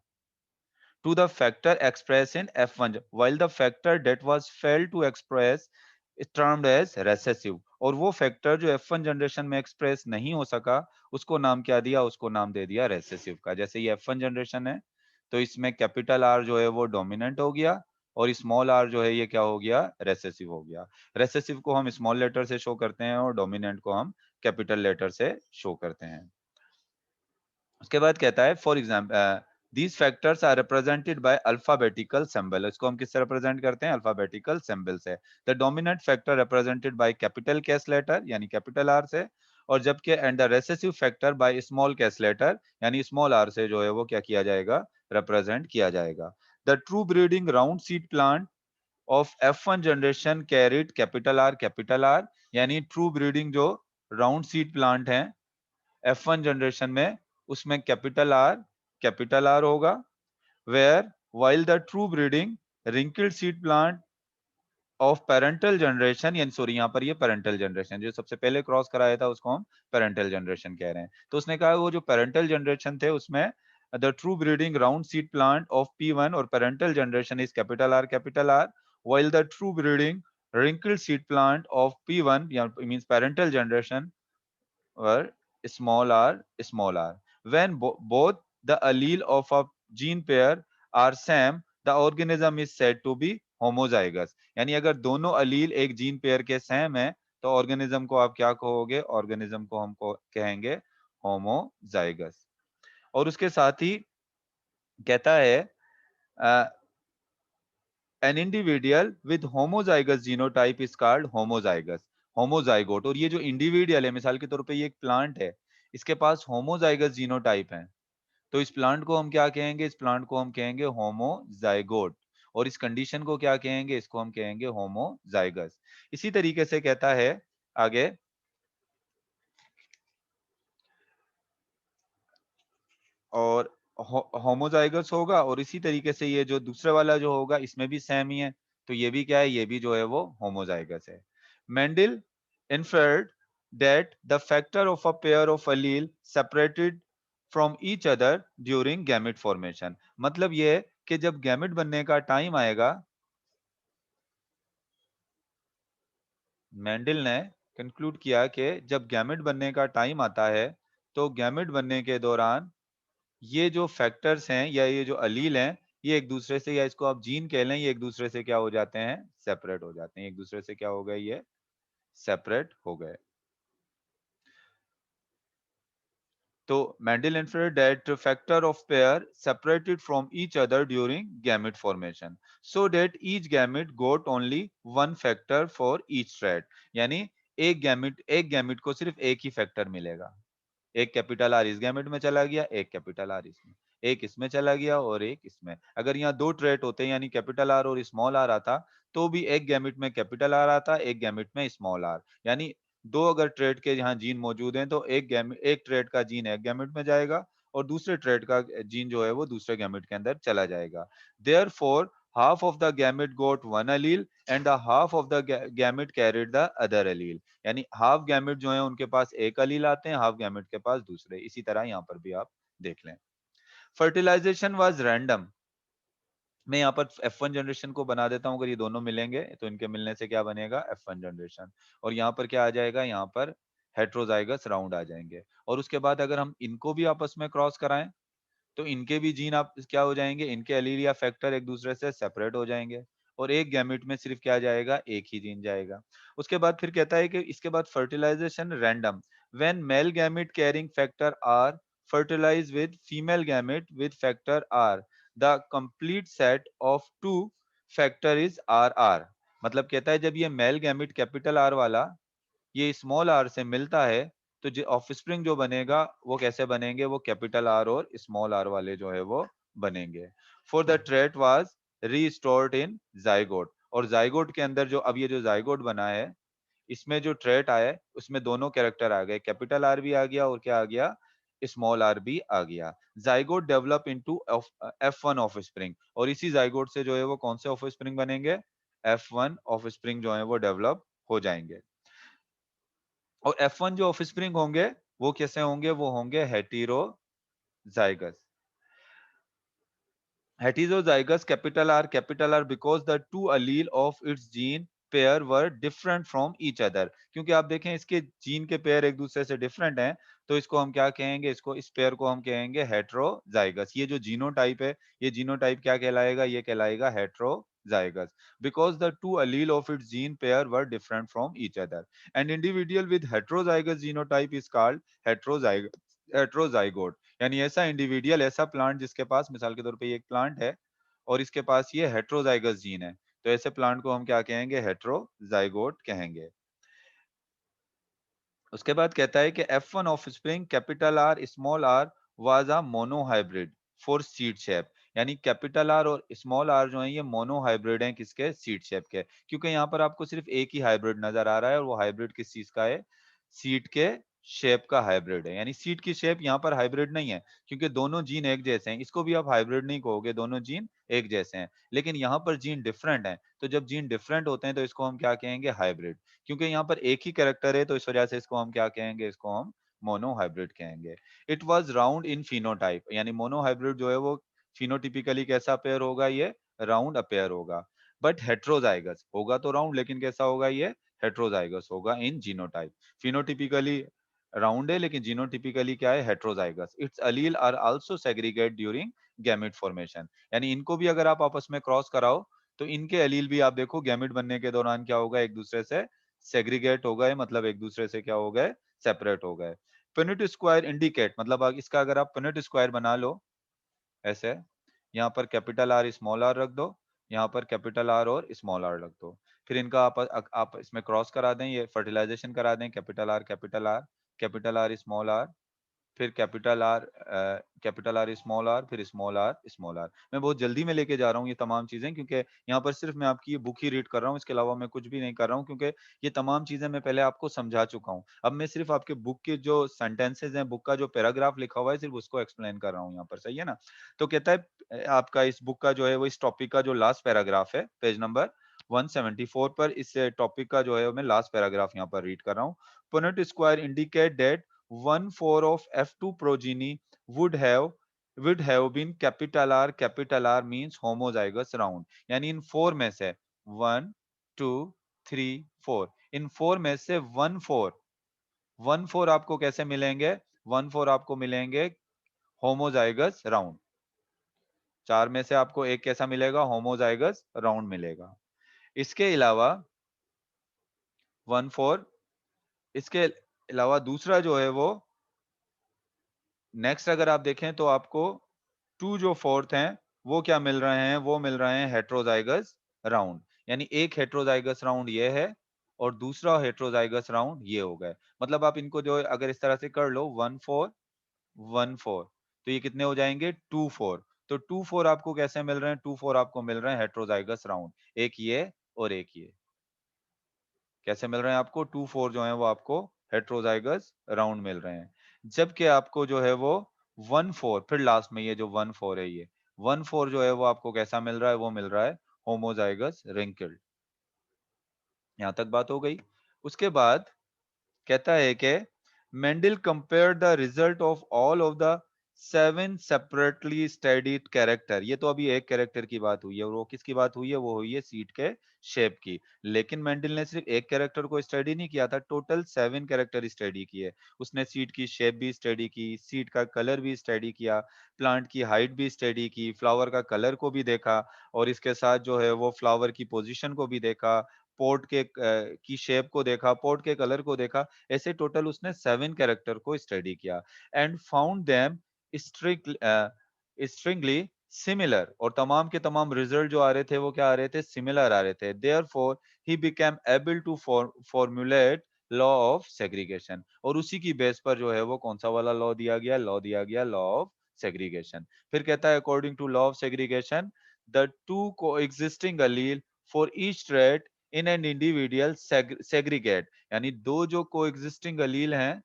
To the factor expressed in F1 while the factor that was failed to express is termed as recessive। और वो फैक्टर जो F1 जनरेशन में एक्सप्रेस नहीं हो सका उसको नाम क्या दिया, उसको नाम दे दिया रेसेसिव का। जैसे ये F1 जनरेशन है तो इसमें कैपिटल आर जो है वो डोमिनेंट हो गया और स्मॉल आर जो है ये क्या हो गया, रेसेसिव हो गया। रेसेसिव को हम स्मॉल लेटर से शो करते हैं और डोमिनेंट को हम कैपिटल लेटर से शो करते हैं। उसके बाद कहता है for example these factors are represented by alphabetical symbol. इसको हम किससे रिप्रेजेंट करते हैं, अल्फाबेटिकल सिंबल से। The dominant factor represented by capital case letter यानी कैपिटल आर से, और जबकि and the recessive factor by small case letter यानी स्मॉल आर से जो है वो क्या किया जाएगा, रिप्रेजेंट किया जाएगा। The true breeding round seed plant of F1 generation carried capital R, यानी ट्रू ब्रीडिंग जो राउंड सीड प्लांट है F1 जनरेशन में उसमें कैपिटल आर होगा। Whereas the true breeding wrinkled seed plant of parental generation, यानी sorry यहाँ पर ये पेरेंटल जनरेशन जो सबसे पहले क्रॉस कराया था उसको हम पेरेंटल जनरेशन कह रहे हैं। तो उसने कहा वो जो पेरेंटल जनरेशन थे उसमें the true breeding round seed plant of P1 और parental generation is capital R while the true breeding wrinkled seed plant of P1 या means parental generation were small r. When both the allele of a gene pair are same, the organism is said to be homozygous। यानी अगर दोनों अलील एक gene pair के same है तो organism को आप क्या कहोगे, ऑर्गेनिज्म को हमको कहेंगे होमोजाइगस। और उसके साथ ही कहता है an individual with homozygous genotype is called homozygous, homozygote. और ये जो इंडिविजुअल है मिसाल के तौर पे ये एक प्लांट है, इसके पास होमोजाइगस जीनोटाइप है, तो इस प्लांट को हम क्या कहेंगे, इस प्लांट को हम कहेंगे होमोजाइगोट। और इस कंडीशन को क्या कहेंगे, इसको हम कहेंगे होमोजाइगस। इसी तरीके से कहता है आगे, और होमोजाइगस होगा और इसी तरीके से ये जो दूसरे वाला जो होगा इसमें भी सेम ही है, तो ये भी क्या है, ये भी जो है वो होमोजाइगस है। Mendel inferred that the factor of a pair of allele separated from each other during gamete formation। मतलब ये है कि जब गैमेट बनने का टाइम आएगा, मेंडल ने कंक्लूड किया कि जब गैमेट बनने का टाइम आता है तो गैमेट बनने के दौरान ये जो फैक्टर्स हैं या ये जो अलील हैं ये एक दूसरे से, या इसको आप जीन कह लें, ये एक दूसरे से क्या हो जाते हैं, सेपरेट हो जाते हैं। एक दूसरे से क्या हो गए, ये सेपरेट हो गए। तो Mendel inferred that factor of pair separated from each other during gamete formation so that each gamete got only one factor for each trait। यानी एक गैमेट को सिर्फ एक ही फैक्टर मिलेगा, एक कैपिटल आर इस गैमेट में चला गया, एक कैपिटल आर इसमें, एक इसमें चला गया और एक इसमें। अगर यहाँ दो ट्रेट होते यानी कैपिटल आर और स्मॉल आर आता तो भी एक गैमेट में कैपिटल आर आता, एक गैमेट में स्मॉल आर। यानी दो अगर ट्रेट के यहाँ जीन मौजूद हैं तो एक ट्रेट का जीन एक गैमेट में जाएगा और दूसरे ट्रेट का जीन जो है वो दूसरे गैमेट के अंदर चला जाएगा। Therefore half of the gamete got one allele and the half of the gamete carried the other allele। यानी हाफ गैमेट जो है उनके पास एक अलील आते हैं, हाफ गैमेट के पास दूसरे। इसी तरह यहाँ पर भी आप देख लें। Fertilization was random. मैं यहाँ पर F1 जनरेशन को बना देता हूँ, अगर ये दोनों मिलेंगे तो इनके मिलने से क्या बनेगा, F1 जनरेशन। और यहाँ पर क्या आ जाएगा, यहाँ पर हेट्रोजाइगस राउंड आ जाएंगे। और उसके बाद अगर हम इनको भी आपस में क्रॉस कराएं तो इनके भी जीन आप क्या हो जाएंगे, इनके एलील या फैक्टर एक दूसरे से सेपरेट हो जाएंगे और एक गैमेट में सिर्फ क्या जाएगा, एक ही जीन जाएगा। उसके बाद फिर कहता है कि इसके बाद fertilization random when male gamete carrying factor R fertilized with female gamete with factor R, the complete set of two factor is R R, मतलब कहता है जब ये मेल गैमिट कैपिटल आर वाला ये स्मॉल आर से मिलता है तो जो ऑफस्प्रिंग जो बनेगा वो कैसे बनेंगे, वो कैपिटल आर और स्मॉल आर वाले जो है वो बनेंगे। For the trait was restored in zygote, और जाइगोट के अंदर जो अब ये जो जाइगोट बना है इसमें जो ट्रेट आया है उसमें दोनों कैरेक्टर आ गए, कैपिटल आर भी आ गया और क्या आ गया, स्मॉल आर भी आ गया। Zygote develop into F1 of spring, और इसी जाइगोट से जो है वो कौन से ऑफ स्प्रिंग बनेंगे, F1 ऑफ स्प्रिंग जो है वो डेवलप हो जाएंगे। और F1 जो ऑफस्प्रिंग होंगे वो कैसे होंगे, वो होंगे heterozygous. Heterozygous capital R because the two allele of its gene pair were different from each other। क्योंकि आप देखें इसके जीन के पेयर एक दूसरे से डिफरेंट हैं, तो इसको हम क्या कहेंगे, इसको इस पेयर को हम कहेंगे हेट्रोजाइगस। ये जो जीनोटाइप है, ये जीनोटाइप क्या कहलाएगा, ये कहलाएगा heterozygous. Because the two allele of its gene pair were different from each other. An individual with heterozygous genotype is called heterozygote। यानी ऐसा इंडिविजुअल, ऐसा प्लांट जिसके पास मिसाल के तौर पे ये एक प्लांट है और इसके पास ये हेट्रोजाइगस जीन है, तो ऐसे प्लांट को हम क्या कहेंगे, हेट्रोजाइगोट कहेंगे। उसके बाद कहता है कि F1 offspring capital R small R was a monohybrid for seed shape. यानी कैपिटल आर और स्मॉल आर जो है ये मोनोहाइब्रिड हैं, किसके, सीड शेप के। क्योंकि यहाँ पर आपको सिर्फ एक ही हाइब्रिड नजर आ रहा है और वो हाइब्रिड किस चीज का है, सीड के शेप का हाइब्रिड है। यानी सीड की शेप यहाँ पर हाइब्रिड नहीं है, क्योंकि दोनों जीन एक जैसे हैं, इसको भी आप हाइब्रिड नहीं कहोगे, दोनों जीन एक जैसे हैं। लेकिन यहाँ पर जीन डिफरेंट है, तो जब जीन डिफरेंट होते हैं तो इसको हम क्या कहेंगे, हाइब्रिड। क्योंकि यहाँ पर एक ही कैरेक्टर है तो इस वजह से इसको हम क्या कहेंगे, इसको हम मोनोहाइब्रिड कहेंगे। It was round in phenotype, यानी मोनोहाइब्रिड जो है वो फिनोटिपिकली कैसा पेयर होगा, ये राउंड अपेयर होगा। बट हेट्रोजाइगस होगा तो राउंड, लेकिन कैसा होगा, ये हेट्रोजाइगस होगा इन जीनोटाइप। फिनोटिपिकली राउंड है लेकिन जीनोटिपिकली क्या है, heterozygous. Its allele are also segregate during gamete formation. यानी इनको भी अगर आप आपस में क्रॉस कराओ तो इनके अलील भी आप देखो गैमेट बनने के दौरान क्या होगा, एक दूसरे से सेग्रीगेट हो गए, मतलब एक दूसरे से क्या हो गए, सेपरेट हो गए। पिनेट स्क्वायर इंडिकेट, मतलब इसका अगर आप पिनेट स्क्वायर बना लो ऐसे, यहाँ पर कैपिटल आर स्मॉल आर रख दो, यहाँ पर कैपिटल आर और स्मॉल आर रख दो, फिर इनका आप इसमें क्रॉस करा दें, ये फर्टिलाइजेशन करा दें, capital R capital R, capital R small R, फिर कैपिटल आर स्मॉल आर, फिर स्मॉल आर। मैं बहुत जल्दी में लेके जा रहा हूँ ये तमाम चीजें, क्योंकि यहाँ पर सिर्फ मैं आपकी ये बुक ही रीड कर रहा हूँ, इसके अलावा मैं कुछ भी नहीं कर रहा हूँ, क्योंकि ये तमाम चीजें मैं पहले आपको समझा चुका हूँ। अब मैं सिर्फ आपके बुक के जो सेंटेंसेज हैं, बुक का जो पैराग्राफ लिखा हुआ है, सिर्फ उसको एक्सप्लेन कर रहा हूँ यहाँ पर, सही है ना। तो कहता है आपका इस बुक का जो है वो इस टॉपिक का जो लास्ट पैराग्राफ है पेज नंबर 174 पर, इस टॉपिक का जो है मैं लास्ट पैराग्राफ यहाँ पर रीड कर रहा हूँ। Punnett square indicate that 1/4 of F2 progeny would have been capital R means homozygous round। यानी इन 4 में से 1 2 3 4, इन 4 में से 1/4 आपको कैसे मिलेंगे, 1/4 आपको मिलेंगे होमोजाइगस राउंड। 4 में से आपको एक कैसा मिलेगा, होमोजाइगस राउंड मिलेगा। इसके अलावा 1/4, इसके अलावा दूसरा जो है वो नेक्स्ट अगर आप देखें तो आपको 2 जो फोर्थ हैं वो क्या मिल रहे हैं, वो मिल रहे हैं हेट्रोजाइगस राउंड। यानी एक हेट्रोजाइगस राउंड ये है और दूसरा हेट्रोजाइगस राउंड ये हो गए। मतलब आप इनको जो है अगर इस तरह से कर लो 1/4 1/4, तो ये कितने हो जाएंगे, 2/4। तो 2/4 आपको कैसे मिल रहे हैं, 2/4 आपको मिल रहे हैं हेट्रोजाइगस राउंड, एक ये और एक ये। कैसे मिल रहे हैं आपको, 2/4 जो है वो आपको हेट्रोजाइगस राउंड मिल रहे हैं। जबकि आपको जो है वो 1/4, फिर लास्ट में ये जो 1/4 है, ये 1/4 जो है वो आपको कैसा मिल रहा है, वो मिल रहा है होमोजाइगस रिंकल्ड। यहां तक बात हो गई। उसके बाद कहता है कि Mendel compare the result of all of the 7 separately studied character. ये तो अभी एक कैरेक्टर की बात हुई है, और वो किसकी बात हुई है, वो हुई है सीट के शेप की। लेकिन मेंडल ने सिर्फ एक कैरेक्टर को स्टडी नहीं किया था, टोटल 7 कैरेक्टर स्टडी किए। उसने सीट की शेप भी स्टडी की, सीट का कलर भी स्टडी किया, प्लांट की हाइट भी स्टडी की, फ्लावर का कलर को भी देखा, और इसके साथ जो है वो फ्लावर की पोजीशन को भी देखा, पोर्ट के की शेप को देखा, पोर्ट के कलर को देखा। ऐसे टोटल उसने 7 कैरेक्टर को स्टडी किया and found them strictly similar, और तमाम के तमाम रिजल्ट जो आ रहे थे वो क्या आ रहे थे, सिमिलर आ रहे थे। Therefore he became able to formulate law of segregation, और उसी की बेस पर जो है वो कौन सा वाला लॉ दिया गया, लॉ ऑफ सेग्रीगेशन। फिर कहता है according to law of segregation the two coexisting allele for each trait in an individual segregate, यानी दो जो कोएग्जिस्टिंग अलील हैं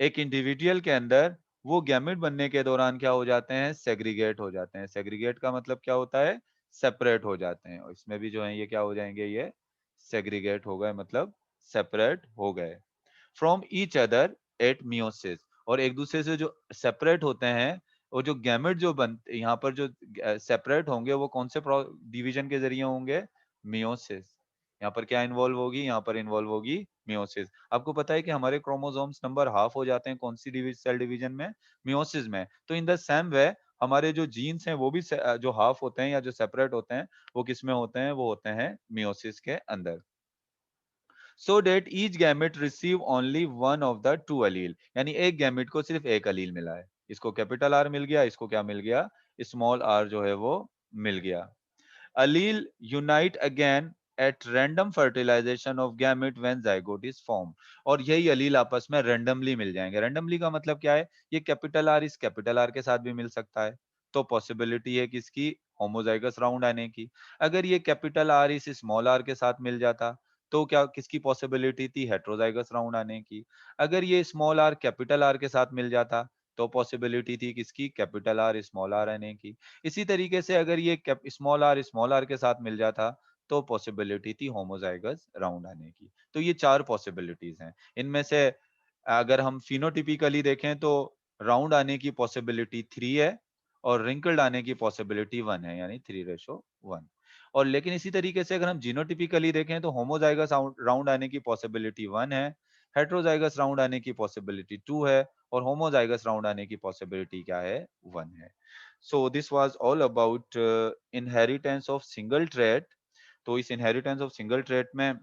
एक इंडिविजुअल के अंदर, वो गैमेट बनने के दौरान क्या हो जाते हैं, सेग्रीगेट हो जाते हैं। सेग्रीगेट का मतलब क्या होता है, सेपरेट हो जाते हैं, और इसमें भी जो है ये क्या हो जाएंगे, ये सेग्रीगेट हो गए, मतलब सेपरेट हो गए from each other at meiosis. और एक दूसरे से जो सेपरेट होते हैं, और जो गैमेट जो बन यहाँ पर जो सेपरेट होंगे वो कौन से डिवीजन के जरिए होंगे, मियोसिस। यहाँ पर क्या इन्वॉल्व होगी, यहाँ पर इन्वॉल्व होगी मियोसिस। आपको पता है कि हमारे क्रोमोसोम्स नंबर हाफ हो जाते हैं कौन सी सेल डिवीजन में, मियोसिस में। तो इन द सेम वे हमारे जो जीन्स हैं वो भी जो हाफ होते हैं या जो सेपरेट होते हैं वो किस में होते हैं, वो होते हैं मियोसिस के अंदर। So that each gamete receive only one of the two allele, यानी एक गैमेट को सिर्फ एक अलील मिला है। इसको कैपिटल आर मिल गया, इसको क्या मिल गया, स्मॉल आर जो है वो मिल गया। Allele unite again at random fertilization of gamete when zygote is formed, और यही अलील आपस में रैंडमली मिल जाएंगे। रैंडमली का मतलब क्या है, ये कैपिटल आर इस कैपिटल आर के साथ भी मिल सकता है, तो पॉसिबिलिटी है किसकी, होमोजाइगस राउंड आने की। अगर ये कैपिटल आर इस स्मॉल आर के साथ मिल जाता तो क्या किसकी पॉसिबिलिटी थी, हेट्रोजाइगस राउंड आने की। अगर ये स्मॉल आर कैपिटल आर के साथ मिल जाता तो पॉसिबिलिटी थी किसकी, कैपिटल आर स्मॉल आर आने की। इसी तरीके से अगर ये स्मॉल आर के साथ मिल जाता तो पॉसिबिलिटी थी होमोजाइगस राउंड आने की। तो ये चार पॉसिबिलिटीज हैं। इनमें से अगर हम फिनोटिपिकली देखें तो राउंड आने की पॉसिबिलिटी 3 है और रिंकल्ड आने की पॉसिबिलिटी 1 है, यानी 3:1। और लेकिन इसी तरीके से अगर हम जीनोटिपिकली देखें तो होमोजाइगस राउंड आने की पॉसिबिलिटी 1 है, हेट्रोजाइगस राउंड आने की पॉसिबिलिटी 2 है, और होमोजाइगस राउंड आने की पॉसिबिलिटी क्या है, 1 है। So this was all about inheritance of single trait। तो इस inheritance of single trait में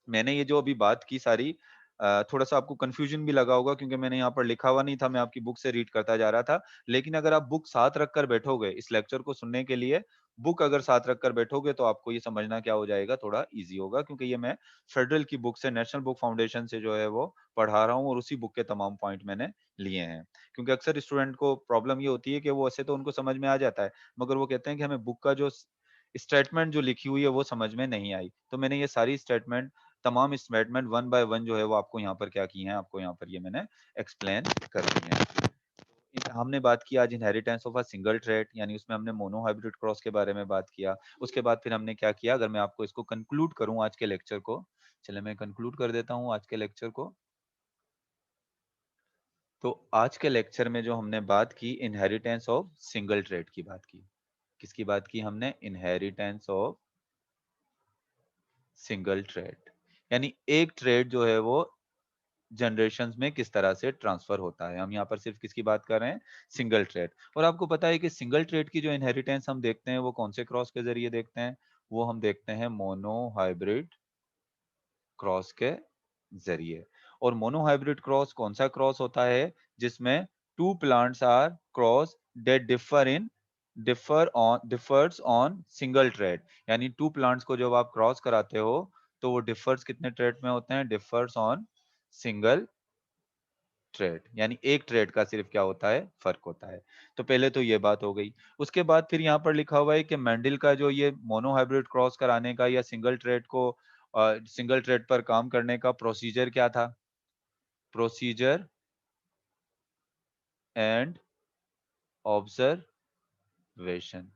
मैंने ये जो अभी बात की सारी, थोड़ा सा आपको कंफ्यूजन भी लगा होगा क्योंकि मैंने यहाँ पर लिखा हुआ नहीं था, मैं आपकी बुक से रीड करता जा रहा था। लेकिन अगर आप बुक साथ रखकर बैठोगे इस लेक्चर को सुनने के लिए, बुक अगर साथ रखकर बैठोगे तो आपको ये समझना क्या हो जाएगा, थोड़ा इजी होगा, क्योंकि ये मैं फेडरल की बुक से, नेशनल बुक फाउंडेशन से जो है वो पढ़ा रहा हूँ, और उसी बुक के तमाम पॉइंट मैंने लिए हैं। क्योंकि अक्सर स्टूडेंट को प्रॉब्लम ये होती है कि वो ऐसे तो उनको समझ में आ जाता है, मगर वो कहते हैं कि हमें बुक का जो स्टेटमेंट जो लिखी हुई है वो समझ में नहीं आई। तो मैंने ये सारी स्टेटमेंट, तमाम स्टेटमेंट वन बाय वन जो है वो आपको यहाँ पर क्या की हैं, आपको यहाँ पर ये मैंने एक्सप्लेन कर दी हैं। हमने बात की आज inheritance of a single trait, यानी उसमें हमने मोनो हाइब्रिड क्रॉस के बारे में बात किया। उसके बाद फिर हमने क्या किया, अगर मैं आपको इसको कंक्लूड करूं आज के लेक्चर को, चले मैं कंक्लूड कर देता हूं आज के लेक्चर को। तो आज के लेक्चर में जो हमने बात की, इनहेरिटेंस ऑफ सिंगल ट्रेट की बात की। किसकी बात की हमने, इनहेरिटेंस ऑफ सिंगल ट्रेट, यानी एक ट्रेड जो है वो जनरेशंस में किस तरह से ट्रांसफर होता है। हम यहाँ पर सिर्फ किसकी बात कर रहे हैं, सिंगल ट्रेड। और आपको पता है कि सिंगल ट्रेड की जो इनहेरिटेंस हम देखते हैं वो कौन से क्रॉस के जरिए देखते हैं, वो हम देखते हैं मोनो हाइब्रिड क्रॉस के जरिए। और मोनो हाइब्रिड क्रॉस कौन सा क्रॉस होता है, जिसमें two plants are cross that differs on single trait, यानी टू प्लांट्स को जब आप क्रॉस कराते हो तो वो डिफर्स कितने ट्रेड में होते हैं, डिफर्स ऑन सिंगल ट्रेड, यानी एक ट्रेड का सिर्फ क्या होता है, फर्क होता है। तो पहले तो ये बात हो गई। उसके बाद फिर यहाँ पर लिखा हुआ है कि मेंडल का जो ये मोनो हाइब्रिड क्रॉस कराने का या सिंगल ट्रेड को सिंगल ट्रेड पर काम करने का प्रोसीजर क्या था, procedure and observation,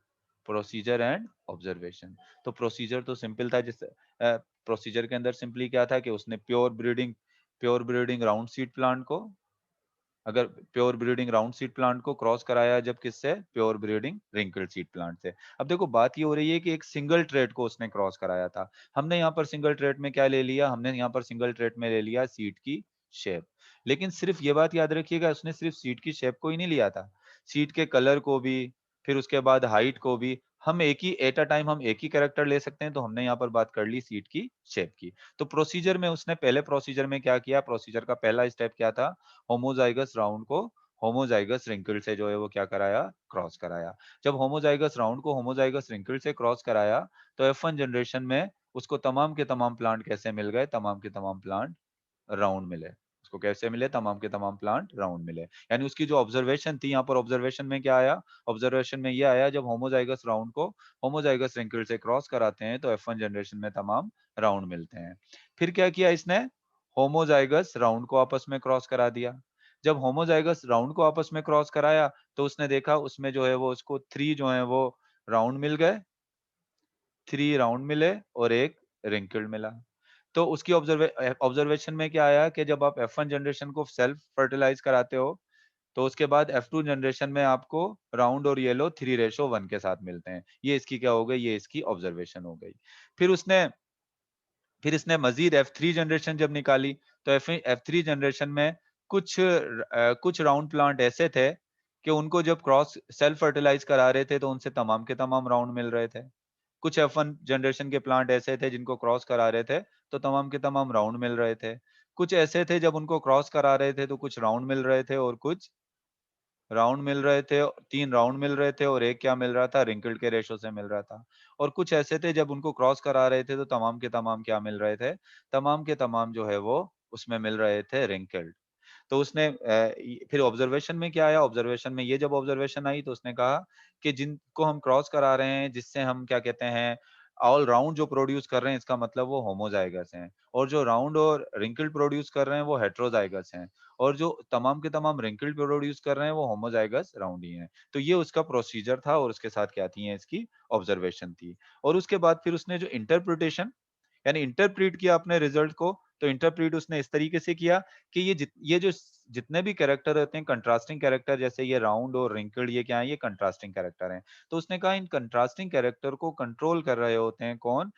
procedure and observation. तो प्रोसीजर तो सिंपल था, जिस प्रोसीजर के अंदर सिंपली क्या था कि उसने pure breeding round seed plant को, अगर pure breeding round seed plant को क्रॉस कराया जब किससे, pure breeding wrinkle seed plant से। अब देखो बात ये हो रही है कि एक सिंगल ट्रेट को उसने क्रॉस कराया था। हमने यहाँ पर सिंगल ट्रेट में क्या ले लिया, हमने यहाँ पर सिंगल ट्रेट में ले लिया सीड की शेप। लेकिन सिर्फ ये बात याद रखिएगा, उसने सिर्फ सीड की शेप को ही नहीं लिया था, सीड के कलर को भी, फिर उसके बाद हाइट को भी। हम एक ही एट अ टाइम हम एक ही कैरेक्टर ले सकते हैं, तो हमने यहाँ पर बात कर ली सीड की शेप की। तो प्रोसीजर में उसने पहले प्रोसीजर में क्या किया, प्रोसीजर का पहला स्टेप क्या था, होमोजाइगस राउंड को होमोजाइगस रिंकल से जो है वो क्या कराया, क्रॉस कराया। जब होमोजाइगस राउंड को होमोजाइगस रिंकल से क्रॉस कराया, तो F1 जनरेशन में उसको तमाम के तमाम प्लांट कैसे मिल गए, तमाम के तमाम प्लांट राउंड मिले। उसको कैसे मिले, तमाम के तमाम प्लांट राउंड मिले। यानी उसकी जो ऑब्जर्वेशन थी, यहाँ पर ऑब्जर्वेशन में क्या आया, ऑब्जर्वेशन में ये आया, जब होमोजाइगस राउंड को होमोजाइगस रिंकल से क्रॉस कराते हैं तो F1 जनरेशन में तमाम राउंड मिलते हैं। फिर क्या किया इसने, होमोजाइगस राउंड को आपस में क्रॉस करा दिया। जब होमोजाइगस राउंड को आपस में क्रॉस कराया, तो उसने देखा उसमें जो है वो उसको 3 जो है वो राउंड मिल गए, 3 राउंड मिले और 1 रिंकल्ड मिला। तो उसकी ऑब्जर्वेशन में क्या आया कि जब आप F1 जनरेशन को सेल्फ फर्टिलाइज कराते हो, तो उसके बाद F2 जनरेशन में आपको राउंड और येलो 3:1 के साथ मिलते हैं। ये इसकी क्या हो गई, ये इसकी ऑब्जर्वेशन हो गई। फिर उसने फिर इसने मज़ीद F3 जनरेशन जब निकाली, तो F3 जनरेशन में कुछ राउंड प्लांट ऐसे थे कि उनको जब क्रॉस सेल्फ फर्टिलाइज करा रहे थे, तो उनसे तमाम के तमाम राउंड मिल रहे थे। कुछ F1 जनरेशन के प्लांट ऐसे थे जिनको क्रॉस करा रहे थे, तो तमाम के तमाम राउंड मिल रहे थे। कुछ ऐसे थे जब उनको क्रॉस करा रहे थे, तो कुछ राउंड मिल रहे थे और कुछ राउंड मिल रहे थे, 3 राउंड मिल रहे थे और 1 क्या मिल रहा था, रिंकल्ड के रेशो से मिल रहा था। और कुछ ऐसे थे जब उनको क्रॉस करा रहे थे, तो तमाम के तमाम क्या मिल रहे थे, तमाम के तमाम जो है वो उसमें मिल रहे थे रिंकल्ड। तो उसने फिर ऑब्जर्वेशन में क्या आया, ऑब्जर्वेशन में ये जब ऑब्जर्वेशन आई तो उसने कहा कि जिनको हम क्रॉस करा रहे हैं, जिससे हम क्या कहते हैं, ऑल राउंड जो प्रोड्यूस कर रहे हैं, इसका मतलब वो होमोजाइगस हैं, और जो राउंड और रिंकल प्रोड्यूस कर रहे हैं वो हेटेरोजाइगस हैं, और जो तमाम के तमाम रिंकल प्रोड्यूस कर रहे हैं वो होमोजाइगस राउंड ही हैं। तो ये उसका प्रोसीजर था और उसके साथ क्या थी, इसकी ऑब्जर्वेशन थी। और उसके बाद फिर उसने जो इंटरप्रिटेशन यानी इंटरप्रीट किया अपने रिजल्ट को, तो इंटरप्रीट उसने इस तरीके से किया कि ये जो जितने भी कैरेक्टर होते हैं कंट्रास्टिंग कैरेक्टर, जैसे ये राउंड और रिंकल्ड, ये क्या है, ये कंट्रास्टिंग कैरेक्टर हैं। तो उसने कहा इन कंट्रास्टिंग कैरेक्टर को कंट्रोल कर रहे होते हैं कौन,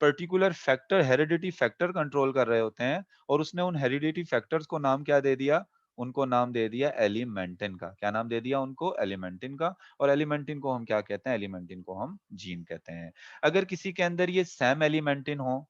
particular factor, heredity factor control कर रहे होते हैं, और उसने उन हेरिडिटी फैक्टर्स को नाम क्या दे दिया, उनको नाम दे दिया एलिमेंटिन का। क्या नाम दे दिया उनको, एलिमेंटिन का। और एलिमेंटिन को हम क्या कहते हैं, एलिमेंटिन को हम जीन कहते हैं। अगर किसी के अंदर ये सैम एलिमेंटिन हो,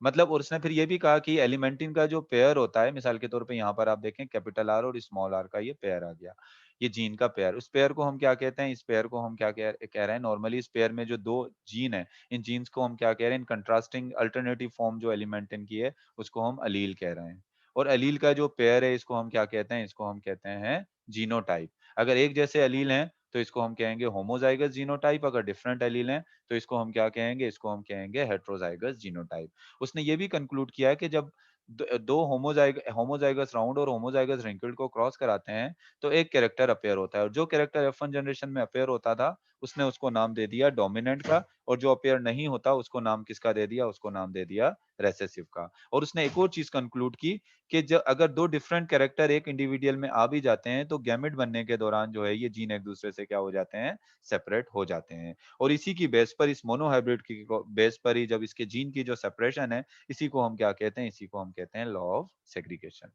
मतलब, और उसने फिर ये भी कहा कि एलिमेंटिन का जो पेयर होता है, मिसाल के तौर पे यहाँ पर आप देखें कैपिटल आर और स्मॉल आर का ये पेयर आ गया, ये जीन का पेयर। उस पेयर को हम क्या कहते हैं, इस पेयर को हम क्या कह रहे हैं, नॉर्मली इस पेयर में जो 2 जीन है, इन जीन्स को हम क्या कह रहे हैं, इन कंट्रास्टिंग अल्टरनेटिव फॉर्म जो एलिमेंटिन की है, उसको हम अलील कह रहे हैं। और अलील का जो पेयर है, इसको हम क्या कहते हैं, इसको हम कहते हैं जीनोटाइप। अगर एक जैसे अलील हैं, तो इसको हम कहेंगे होमोजाइगस जीनोटाइप। अगर डिफरेंट अलील हैं, तो इसको हम क्या कहेंगे, इसको हम कहेंगे हेटेरोजाइगस जीनोटाइप। उसने ये भी कंक्लूड किया है कि जब दो होमोजाइगस राउंड और होमोजाइगस रिंकल्ड को क्रॉस कराते हैं, तो एक कैरेक्टर अपीयर होता है, और जो कैरेक्टर F1 जनरेशन में अपीयर होता था, उसने उसको नाम दे दिया डोमिनेंट का, और जो अपीयर नहीं होता उसको नाम किसका दे दिया, उसको नाम दे दिया रेसेसिव का। और उसने एक और चीज कंक्लूड की कि जब अगर 2 डिफरेंट कैरेक्टर एक इंडिविजुअल में आ भी जाते हैं, तो गैमेट बनने के दौरान जो है ये जीन एक दूसरे से क्या हो जाते हैं, सेपरेट हो जाते हैं। और इसी की बेस पर, इस मोनोहाइब्रिड की बेस पर ही जब इसके जीन की जो सेपरेशन है, इसी को हम क्या कहते हैं, इसी को हम कहते हैं लॉ ऑफ सेग्रीगेशन।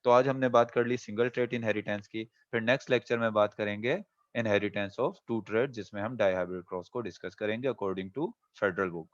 तो आज हमने बात कर ली सिंगल ट्रेट इनहेरिटेंस की। फिर नेक्स्ट लेक्चर में बात करेंगे इनहेरिटेंस ऑफ टू ट्रेट, जिसमें हम डाइहाइब्रिड क्रॉस को डिस्कस करेंगे अकॉर्डिंग टू फेडरल बुक।